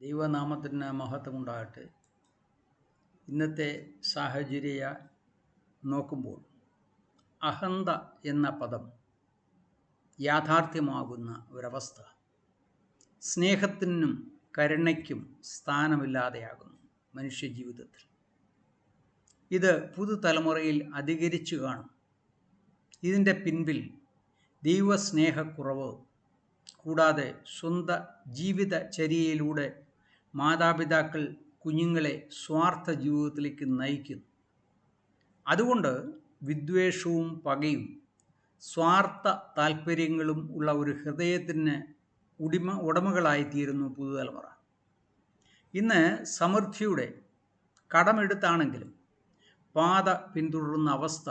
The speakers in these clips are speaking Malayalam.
ദൈവനാമത്തിന് മഹത്വമുണ്ടാകട്ടെ. ഇന്നത്തെ സാഹചര്യ നോക്കുമ്പോൾ അഹന്ത എന്ന പദം യാഥാർത്ഥ്യമാകുന്ന ഒരവസ്ഥ, സ്നേഹത്തിനും കരുണയ്ക്കും സ്ഥാനമില്ലാതെയാകുന്നു മനുഷ്യജീവിതത്തിൽ. ഇത് പുതുതലമുറയിൽ അധികരിച്ചു കാണും. ഇതിൻ്റെ പിൻപിൽ ദൈവസ്നേഹക്കുറവ്, കൂടാതെ സ്വന്തം ജീവിതചര്യയിലൂടെ മാതാപിതാക്കൾ കുഞ്ഞുങ്ങളെ സ്വാർത്ഥ ജീവിതത്തിലേക്ക് നയിക്കുന്നു. അതുകൊണ്ട് വിദ്വേഷവും പകയും സ്വാർത്ഥ താല്പര്യങ്ങളും ഉള്ള ഒരു ഹൃദയത്തിന് ഉടമകളായിത്തീരുന്നു പുതുതലമുറ. ഇന്ന് സമൃദ്ധിയുടെ കടമെടുത്താണെങ്കിലും പാത പിന്തുടരുന്ന അവസ്ഥ,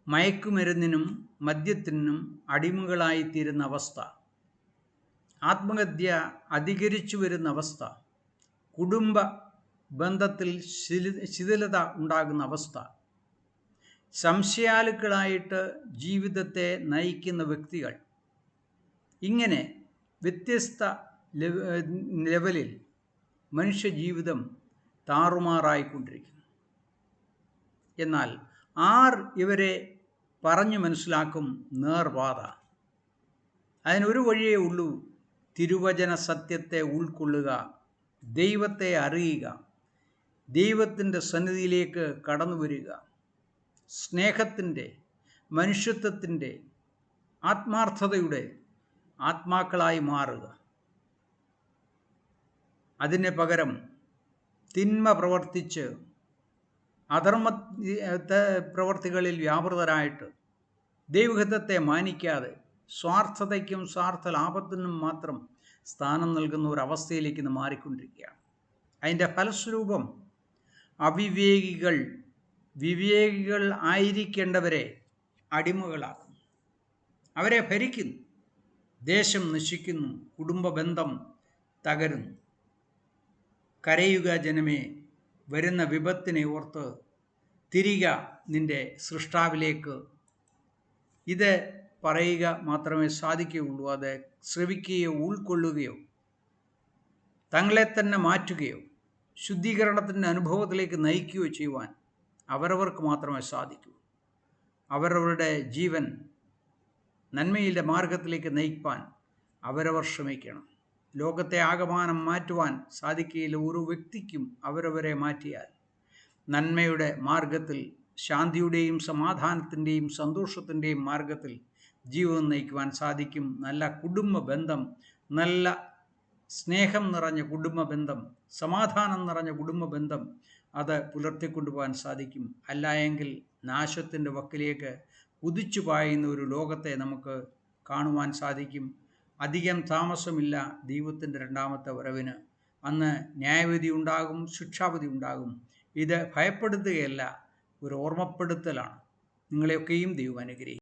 മയക്കുമരുന്നിനും മദ്യത്തിനും അടിമകളായിത്തീരുന്ന അവസ്ഥ, ആത്മഹത്യ അധികരിച്ചു വരുന്ന അവസ്ഥ, കുടുംബ ബന്ധത്തിൽ ശിഥിലത ഉണ്ടാകുന്ന അവസ്ഥ, സംശയാലുക്കളായിട്ട് ജീവിതത്തെ നയിക്കുന്ന വ്യക്തികൾ, ഇങ്ങനെ വ്യത്യസ്ത ലെവലിൽ മനുഷ്യജീവിതം താറുമാറായിക്കൊണ്ടിരിക്കുന്നു. എന്നാൽ ആർ ഇവരെ പറഞ്ഞു മനസ്സിലാക്കും? നേർപാത. അതിനൊരു വഴിയേ ഉള്ളൂ: തിരുവചന സത്യത്തെ ഉൾക്കൊള്ളുക, ദൈവത്തെ അറിയുക, ദൈവത്തിൻ്റെ സന്നിധിയിലേക്ക് കടന്നു വരിക, സ്നേഹത്തിൻ്റെ, മനുഷ്യത്വത്തിൻ്റെ, ആത്മാർത്ഥതയുടെ ആത്മാക്കളായി മാറുക. അതിന് പകരം തിന്മ പ്രവർത്തിച്ച് അധർമ്മ പ്രവർത്തികളിൽ വ്യാപൃതരായിട്ട് ദൈവഹിതത്തെ മാനിക്കാതെ സ്വാർത്ഥതയ്ക്കും സ്വാർത്ഥ ലാഭത്തിനും മാത്രം സ്ഥാനം നൽകുന്ന ഒരവസ്ഥയിലേക്ക് ഇന്ന് മാറിക്കൊണ്ടിരിക്കുകയാണ്. അതിൻ്റെ ഫലസ്വരൂപം വിവേകികൾ ആയിരിക്കേണ്ടവരെ അടിമകളാക്കുന്നു, അവരെ ഭരിക്കുന്നു. ദേശം നശിക്കുന്നു, കുടുംബ ബന്ധം തകരുന്നു. കരയുക ജനമേ, വരുന്ന വിപത്തിനെ ഓർത്ത് തിരിക നിൻ്റെ സൃഷ്ടാവിലേക്ക്. ഇത് പറയുക മാത്രമേ സാധിക്കുകയുള്ളൂ. അത് ശ്രവിക്കുകയോ ഉൾക്കൊള്ളുകയോ തങ്ങളെ തന്നെ മാറ്റുകയോ ശുദ്ധീകരണത്തിൻ്റെ അനുഭവത്തിലേക്ക് നയിക്കുകയോ ചെയ്യുവാൻ അവരവർക്ക് മാത്രമേ സാധിക്കൂ. അവരവരുടെ ജീവൻ നന്മയുടെ മാർഗത്തിലേക്ക് നയിക്കാൻ അവരവർ ശ്രമിക്കണം. ലോകത്തെ ആകമാനം മാറ്റുവാൻ സാധിക്കുകയില്ല. ഓരോ വ്യക്തിക്കും അവരവരെ മാറ്റിയാൽ നന്മയുടെ മാർഗത്തിൽ, ശാന്തിയുടെയും സമാധാനത്തിൻ്റെയും സന്തോഷത്തിൻ്റെയും മാർഗത്തിൽ ജീവിതം നയിക്കുവാൻ സാധിക്കും. നല്ല കുടുംബ ബന്ധം, നല്ല സ്നേഹം നിറഞ്ഞ കുടുംബ ബന്ധം, സമാധാനം നിറഞ്ഞ കുടുംബ ബന്ധം, അത് പുലർത്തിക്കൊണ്ടുപോകാൻ സാധിക്കും. അല്ല എങ്കിൽ നാശത്തിൻ്റെ വക്കിലേക്ക് കുതിച്ചു പായുന്ന ഒരു ലോകത്തെ നമുക്ക് കാണുവാൻ സാധിക്കും. അധികം താമസമില്ല ദൈവത്തിൻ്റെ രണ്ടാമത്തെ വരവിന്. അന്ന് ന്യായവിധി ഉണ്ടാകും, ശിക്ഷാവിധി ഉണ്ടാകും. ഇത് ഭയപ്പെടുത്തുകയല്ല, ഒരു ഓർമ്മപ്പെടുത്തലാണ്. നിങ്ങളെയൊക്കെയും ദൈവം അനുഗ്രഹിക്കും.